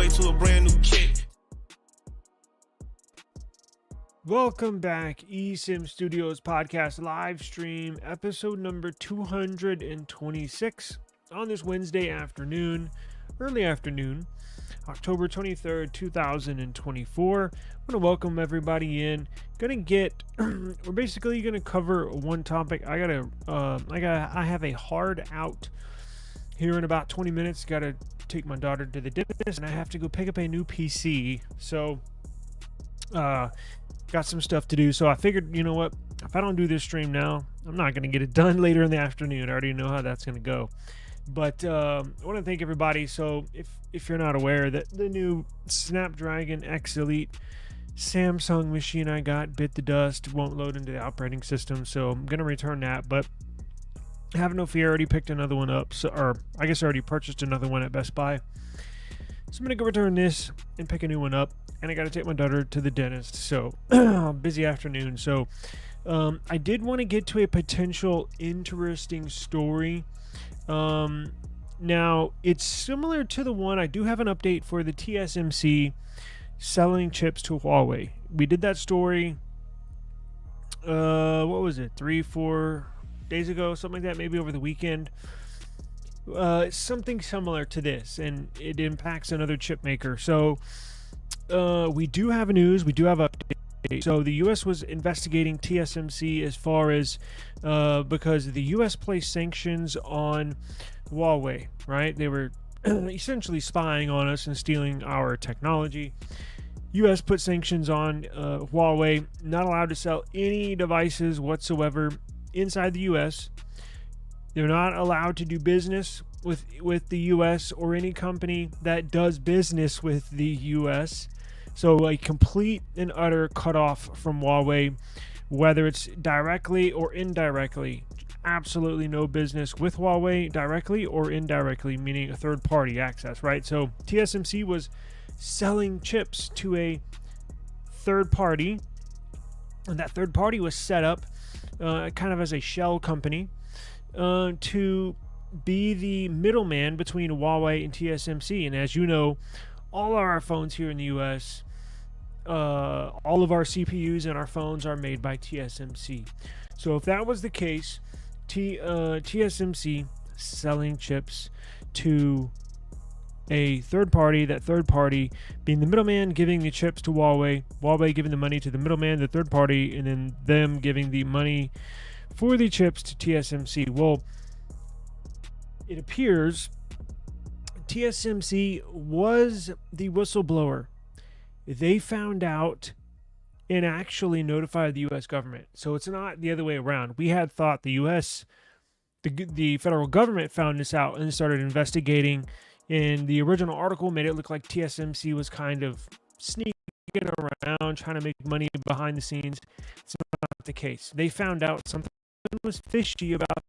way to a brand new kit. Welcome back, eSIM Studios podcast live stream, episode number 226 on this Wednesday afternoon, early afternoon, October 23rd, 2024. I want to welcome everybody in. We're basically gonna cover one topic. I have a hard out here in about 20 minutes. Got to take my daughter to the dentist, and I have to go pick up a new PC. So, got some stuff to do. So I figured, you know what? If I don't do this stream now, I'm not going to get it done later in the afternoon. I already know how that's going to go. But I want to thank everybody. So if you're not aware, that the new Snapdragon X Elite Samsung machine I got bit the dust, won't load into the operating system. So I'm going to return that. But have no fear, I already picked another one up. Or I guess I already purchased another one at Best Buy. So I'm going to go return this and pick a new one up. And I got to take my daughter to the dentist. So busy afternoon. So I did want to get to a potential interesting story. Now, it's similar to the one. I do have an update for the TSMC selling chips to Huawei. We did that story, what was it, 3-4 days ago, something like that, maybe over the weekend. Something similar to this, and it impacts another chip maker. So we do have news. We do have update. So the U.S. was investigating TSMC as far as because the U.S. placed sanctions on Huawei, right? They were essentially spying on us and stealing our technology. U.S. put sanctions on Huawei, not allowed to sell any devices whatsoever inside the U.S. They're not allowed to do business with the U.S. or any company that does business with the U.S. So a complete and utter cutoff from Huawei, whether it's directly or indirectly. Absolutely no business with Huawei directly or indirectly, meaning a third-party access, right? So TSMC was selling chips to a third party, and that third party was set up kind of as a shell company to be the middleman between Huawei and TSMC. And as you know, all of our phones here in the US, all of our CPUs in our phones are made by TSMC. So if that was the case, TSMC selling chips to a third party, that third party being the middleman, giving the chips to Huawei, Huawei giving the money to the middleman, the third party, and then them giving the money for the chips to TSMC. Well, it appears TSMC was the whistleblower. They found out and actually notified the U.S. government. So it's not the other way around. We had thought the U.S., the federal government found this out and started investigating. And the original article made it look like TSMC was kind of sneaking around, trying to make money behind the scenes. It's not the case. They found out something was fishy about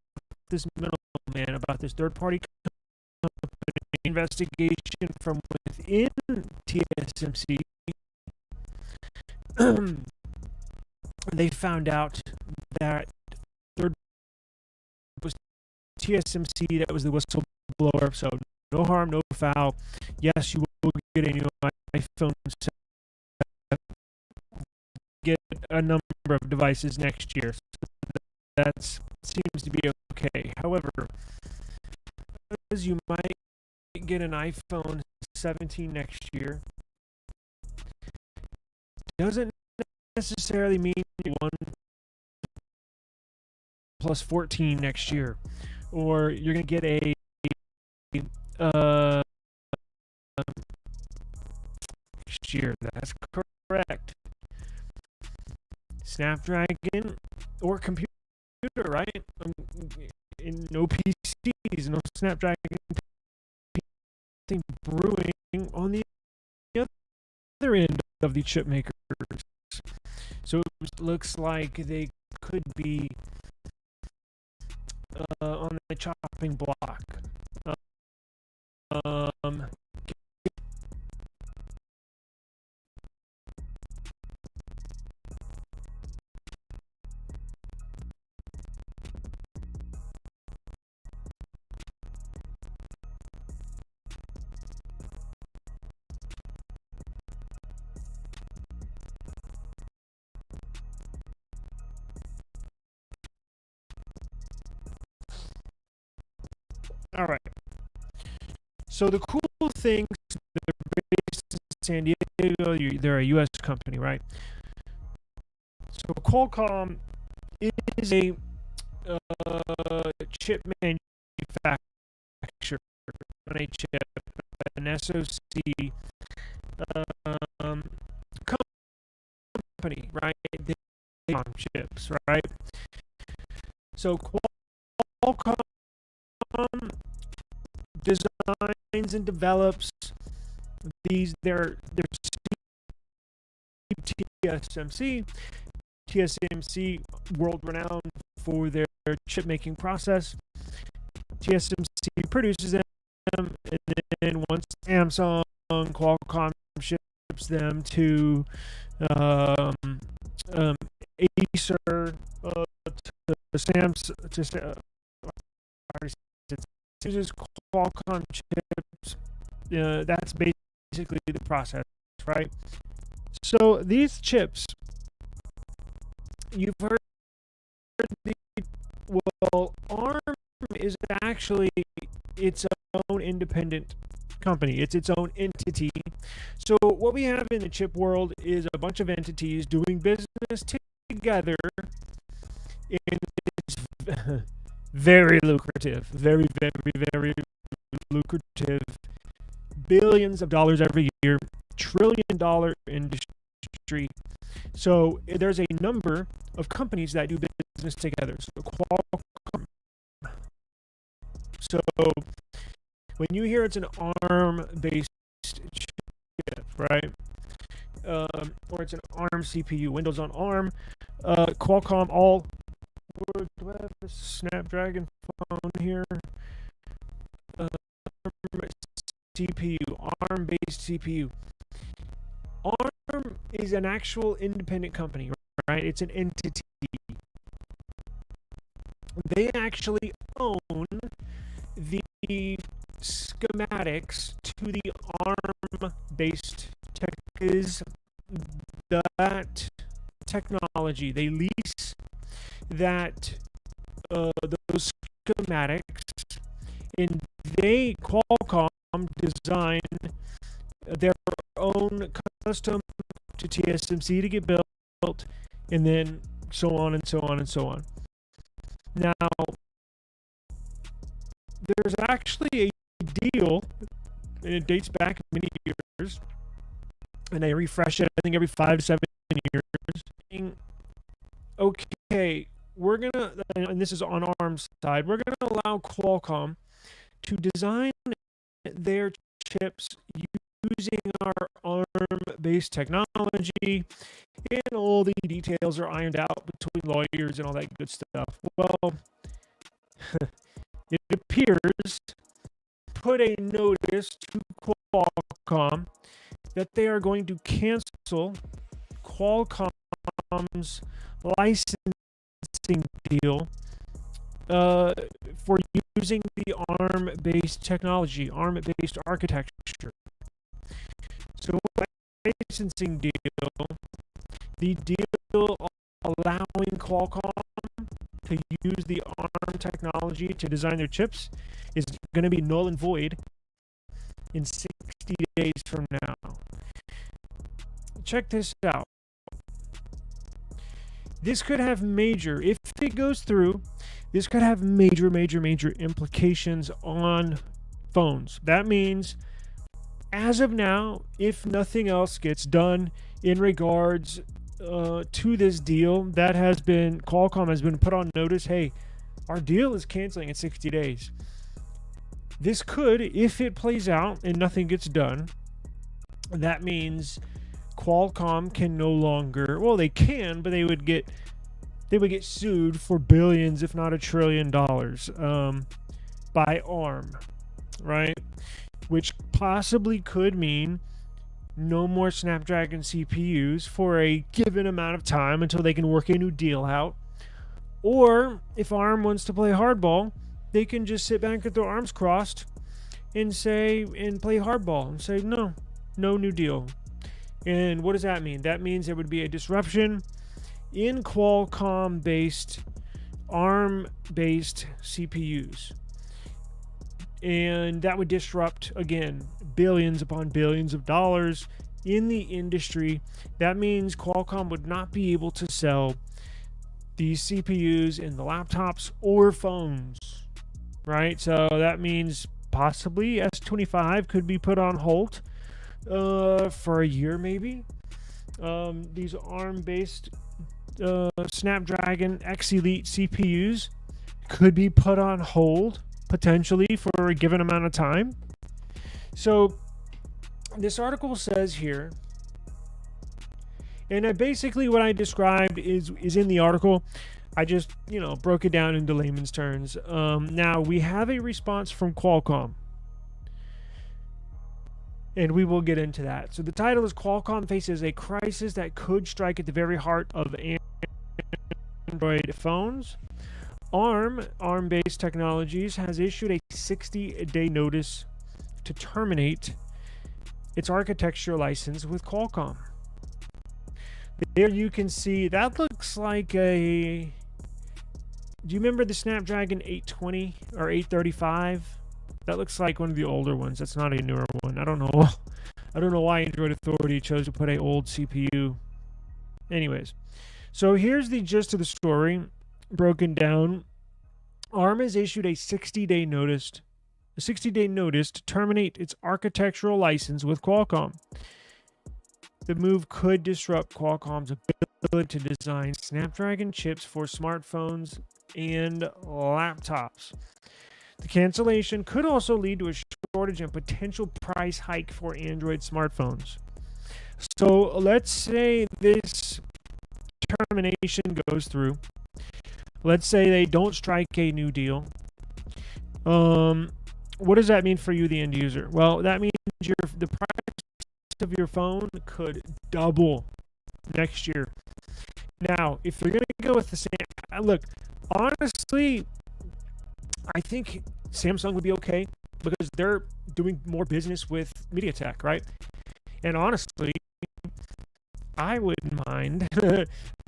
this middleman, about this third-party company. Investigation from within TSMC. They found out that third was TSMC that was the whistleblower. So no harm, no foul. Yes, you will get a new iPhone 7, get a number of devices next year. So that seems to be okay. However, as you might get an iPhone 17 next year, doesn't necessarily mean OnePlus 14 next year, or you're going to get a next year. That's correct. Snapdragon or computer, right? No PCs, no Snapdragon brewing on the other end of the chip makers. So it looks like they could be on the chopping block. All right. So the cool things, they're based in San Diego. They're a U.S. company, right? So Qualcomm is a chip manufacturer, not a chip, an SoC um, company, right? They make chips, right? So Qualcomm designs and develops their TSMC, world renowned for their chip making process. TSMC produces them, and then once Samsung, Qualcomm ships them to Acer, to Samsung, uses Qualcomm chips. That's basically the process, right? So these chips, you've heard ARM is actually its own independent company. It's its own entity. So what we have in the chip world is a bunch of entities doing business together, and it's very lucrative, very lucrative. Billions of dollars every year, $1 trillion industry. So there's a number of companies that do business together. So Qualcomm. So when you hear it's an ARM-based chip, right? Or it's an ARM CPU, Windows on ARM, Qualcomm, do I have a Snapdragon phone here? CPU, ARM-based CPU. ARM is an actual independent company, right? It's an entity. They actually own the schematics to the ARM-based tech. Is that technology? They lease that those schematics, and Qualcomm design their own custom to TSMC to get built, and then so on and so on and so on. Now, there's actually a deal, and it dates back many years, and they refresh it, I think, every 5 to 7 years. Okay, we're gonna, and this is on ARM's side, we're gonna allow Qualcomm to design their chips using our ARM-based technology, and all the details are ironed out between lawyers and all that good stuff. Well, it appears, put a notice to Qualcomm that they are going to cancel Qualcomm's licensing deal for using the ARM-based technology, ARM-based architecture. So, licensing deal, the deal allowing Qualcomm to use the ARM technology to design their chips is going to be null and void in 60 days from now. Check this out. This could have major, if it goes through, this could have major implications on phones. That means, as of now, if nothing else gets done in regards to this deal, that has been, Qualcomm has been put on notice, hey, our deal is canceling in 60 days. This could, if it plays out and nothing gets done, that means Qualcomm can no longer, well, they can, but they would get sued for billions, if not $1 trillion, by ARM, right? Which possibly could mean no more Snapdragon CPUs for a given amount of time until they can work a new deal out. Or if ARM wants to play hardball, they can just sit back with their arms crossed and play hardball and say no new deal. And what does that mean? That means there would be a disruption in Qualcomm-based, ARM-based CPUs. And that would disrupt, again, billions upon billions of dollars in the industry. That means Qualcomm would not be able to sell these CPUs in the laptops or phones, right? So that means possibly S25 could be put on hold for a year, maybe. These ARM-based Snapdragon X Elite CPUs could be put on hold potentially for a given amount of time. So this article says here, and basically what I described is in the article. I just, broke it down into layman's terms. Now we have a response from Qualcomm, and we will get into that. So the title is Qualcomm faces a crisis that could strike at the very heart of Android phones. ARM-based technologies has issued a 60-day notice to terminate its architecture license with Qualcomm. There you can see that looks like a... Do you remember the Snapdragon 820 or 835? That looks like one of the older ones. That's not a newer one. I don't know why Android Authority chose to put an old CPU. Anyways, so here's the gist of the story broken down. ARM has issued a 60-day notice to terminate its architectural license with Qualcomm. The move could disrupt Qualcomm's ability to design Snapdragon chips for smartphones and laptops. The cancellation could also lead to a shortage and potential price hike for Android smartphones. So let's say this termination goes through. Let's say they don't strike a new deal. What does that mean for you, the end user? Well, that means the price of your phone could double next year. Now, if you're going to go with the same... Look, honestly, I think Samsung would be okay because they're doing more business with MediaTek, right? And honestly, I wouldn't mind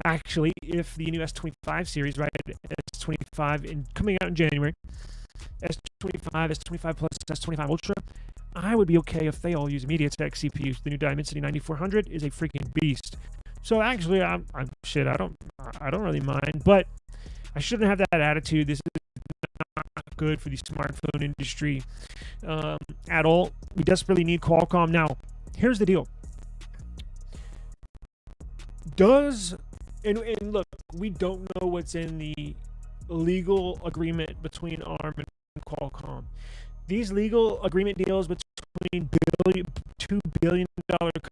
actually if the new S25 series, right, S25 coming out in January, S25, S25 Plus, S25 Ultra, I would be okay if they all use MediaTek CPUs. The new Dimensity 9400 is a freaking beast. So actually, I don't really mind, but I shouldn't have that attitude. This is not good for the smartphone industry at all. We desperately need Qualcomm. Now, here's the deal. And look, we don't know what's in the legal agreement between ARM and Qualcomm. These legal agreement deals between $2 billion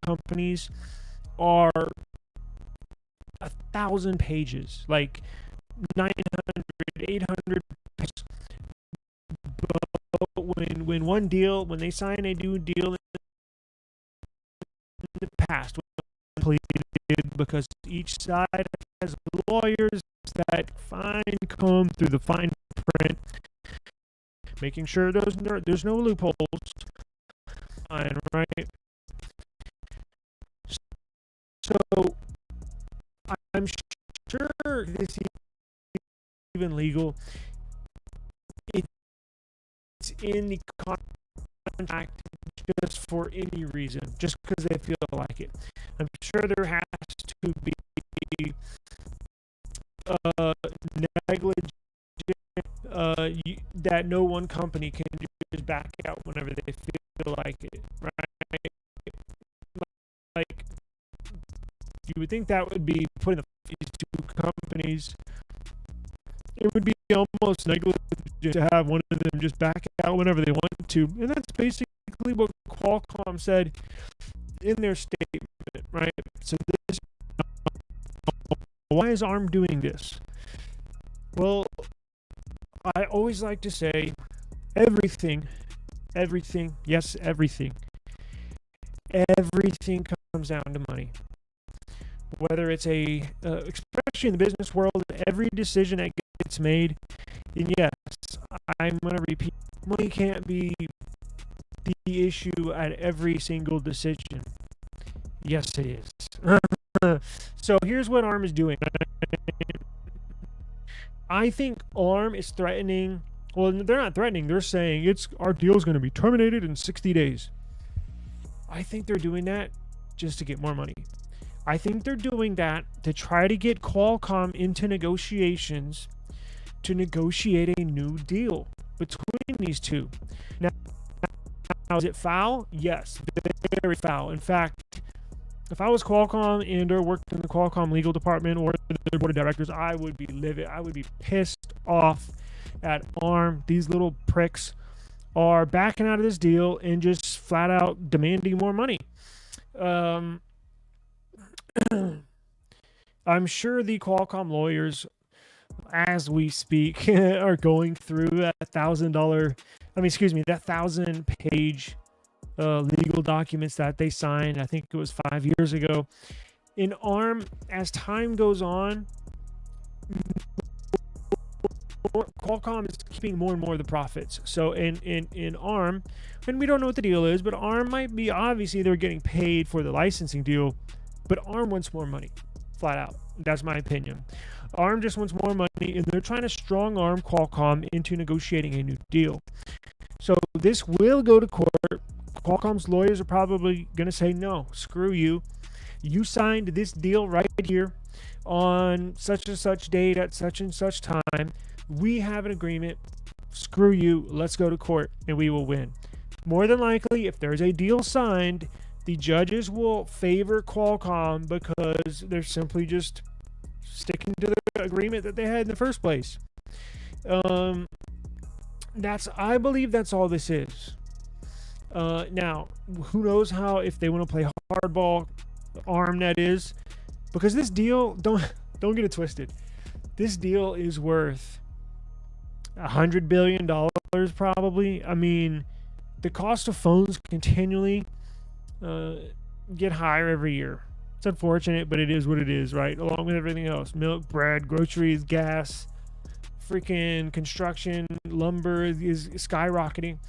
companies are 1,000 pages, like 900, 800 pages. But when they sign a new deal in the past, because each side has lawyers that comb through the fine print, making sure there's no loopholes. Fine, right? So I'm sure this is even legal. It's in the contract just for any reason, just because they feel like it. I'm sure there has to be negligence that no one company can just back out whenever they feel like it, right? Like, you would think that would be putting these two companies. It would be almost negligent to have one of them just back out whenever they want to, and that's basically what Qualcomm said in their statement, right? So why is ARM doing this? Well, I always like to say everything comes down to money. Whether it's especially in the business world, every decision that gets made, and yes, I'm going to repeat, money can't be the issue at every single decision. Yes, it is. So here's what ARM is doing. I think ARM is threatening Well, they're not threatening. They're saying our deal is going to be terminated in 60 days. I think they're doing that just to get more money. I think they're doing that to try to get Qualcomm into negotiations to negotiate a new deal between these two. Now, is it foul? Yes, very foul. In fact, if I was Qualcomm and or worked in the Qualcomm legal department or the board of directors, I would be livid. I would be pissed off at ARM. These little pricks are backing out of this deal and just flat out demanding more money. I'm sure the Qualcomm lawyers, as we speak, are going through that that 1,000-page legal documents that they signed. I think it was 5 years ago. In ARM, as time goes on, Qualcomm is keeping more and more of the profits. So in ARM, and we don't know what the deal is, but ARM might be, obviously they're getting paid for the licensing deal, but ARM wants more money, flat out. That's my opinion. ARM just wants more money, and they're trying to strong arm Qualcomm into negotiating a new deal. So this will go to court. Qualcomm's lawyers are probably going to say, no, screw you. You signed this deal right here on such and such date at such and such time. We have an agreement. Screw you. Let's go to court, and we will win. More than likely, if there's a deal signed, the judges will favor Qualcomm because they're simply just sticking to the agreement that they had in the first place. I believe that's all this is. Now, who knows how, if they want to play hardball, ARM that is, because this deal, don't get it twisted. This deal is worth $100 billion probably. I mean, the cost of phones continually get higher every year. It's unfortunate, but it is what it is, right? Along with everything else, milk, bread, groceries, gas, freaking construction, lumber is skyrocketing.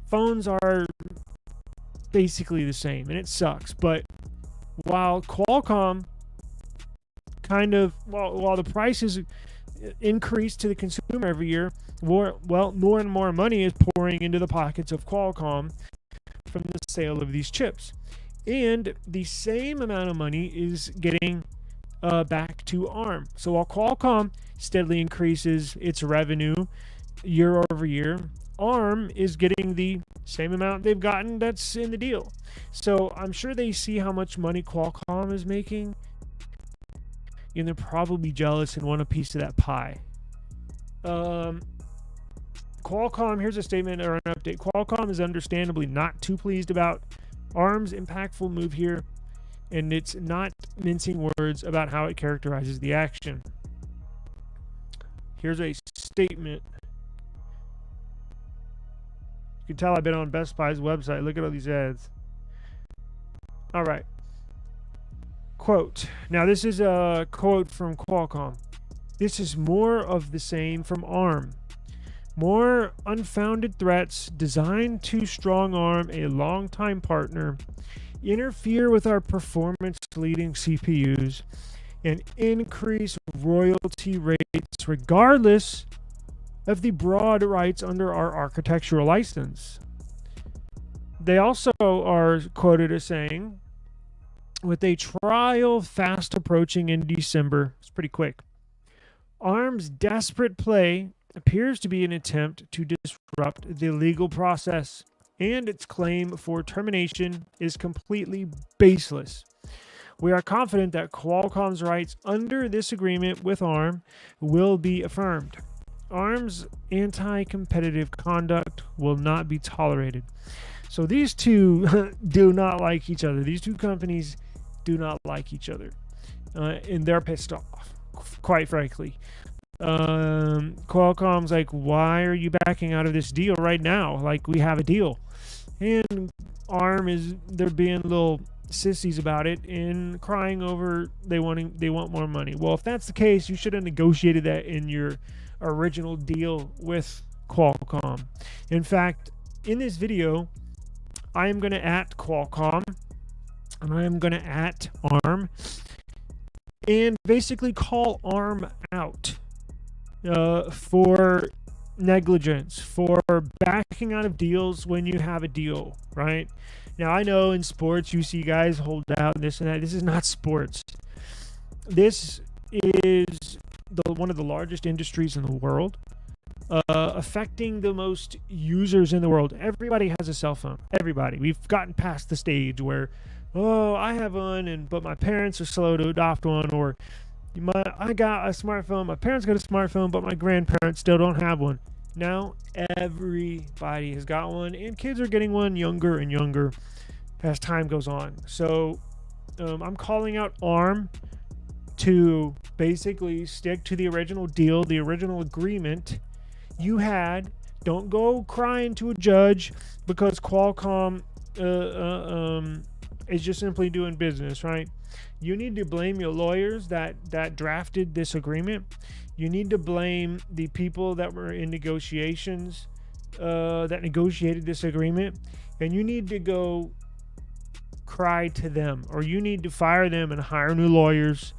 Phones are basically the same, and it sucks. But while Qualcomm while the prices increase to the consumer every year, more and more money is pouring into the pockets of Qualcomm from the sale of these chips. And the same amount of money is getting back to ARM. So while Qualcomm steadily increases its revenue year over year, ARM is getting the same amount they've gotten that's in the deal. So I'm sure they see how much money Qualcomm is making, and they're probably jealous and want a piece of that pie. Qualcomm, here's a statement or an update. Qualcomm is understandably not too pleased about ARM's impactful move here, and it's not mincing words about how it characterizes the action. Here's a statement. You can tell I've been on Best Buy's website. Look at all these ads. All right. Quote. Now, this is a quote from Qualcomm. This is more of the same from ARM. More unfounded threats designed to strong-arm a longtime partner, interfere with our performance-leading CPUs, and increase royalty rates regardless of the broad rights under our architectural license. They also are quoted as saying, with a trial fast approaching in December, it's pretty quick, ARM's desperate play appears to be an attempt to disrupt the legal process, and its claim for termination is completely baseless. We are confident that Qualcomm's rights under this agreement with ARM will be affirmed. ARM's anti-competitive conduct will not be tolerated. So these two do not like each other. These two companies do not like each other, and they're pissed off, quite frankly. Qualcomm's like, why are you backing out of this deal right now? Like, we have a deal. And ARM they're being little sissies about it and crying over they want more money. Well, if that's the case, you should have negotiated that in your original deal with Qualcomm. In fact, in this video, I am going to at Qualcomm and I am going to at ARM and basically call ARM out for negligence, for backing out of deals when you have a deal, right? Now, I know in sports you see guys hold out this and that. This is not sports. This is one of the largest industries in the world, affecting the most users in the world. Everybody has a cell phone. Everybody. We've gotten past the stage where, oh, I have one, but my parents are slow to adopt one, or I got a smartphone, my parents got a smartphone, but my grandparents still don't have one. Now everybody has got one, and kids are getting one younger and younger as time goes on. So I'm calling out ARM to basically stick to the original deal, the original agreement you had. Don't go crying to a judge because Qualcomm is just simply doing business, right? You need to blame your lawyers that drafted this agreement. You need to blame the people that were in negotiations that negotiated this agreement, and you need to go cry to them, or you need to fire them and hire new lawyers.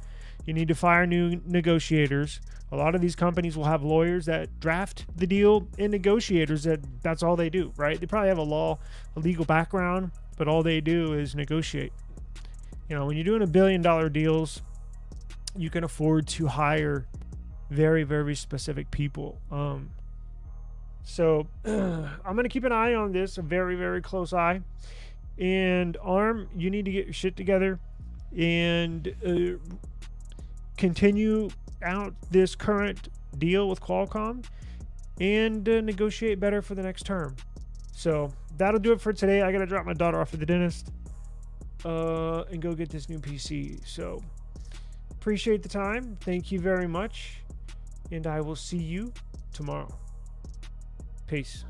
You need to fire new negotiators. A lot of these companies will have lawyers that draft the deal and negotiators that's all they do, right? They probably have a legal background, but all they do is negotiate. You know, when you're doing $1 billion deals, you can afford to hire very, very specific people. So I'm going to keep an eye on this, a very, very close eye. And ARM, you need to get your shit together and continue out this current deal with Qualcomm and negotiate better for the next term. So that'll do it for today. I got to drop my daughter off at the dentist and go get this new PC. So appreciate the time. Thank you very much. And I will see you tomorrow. Peace.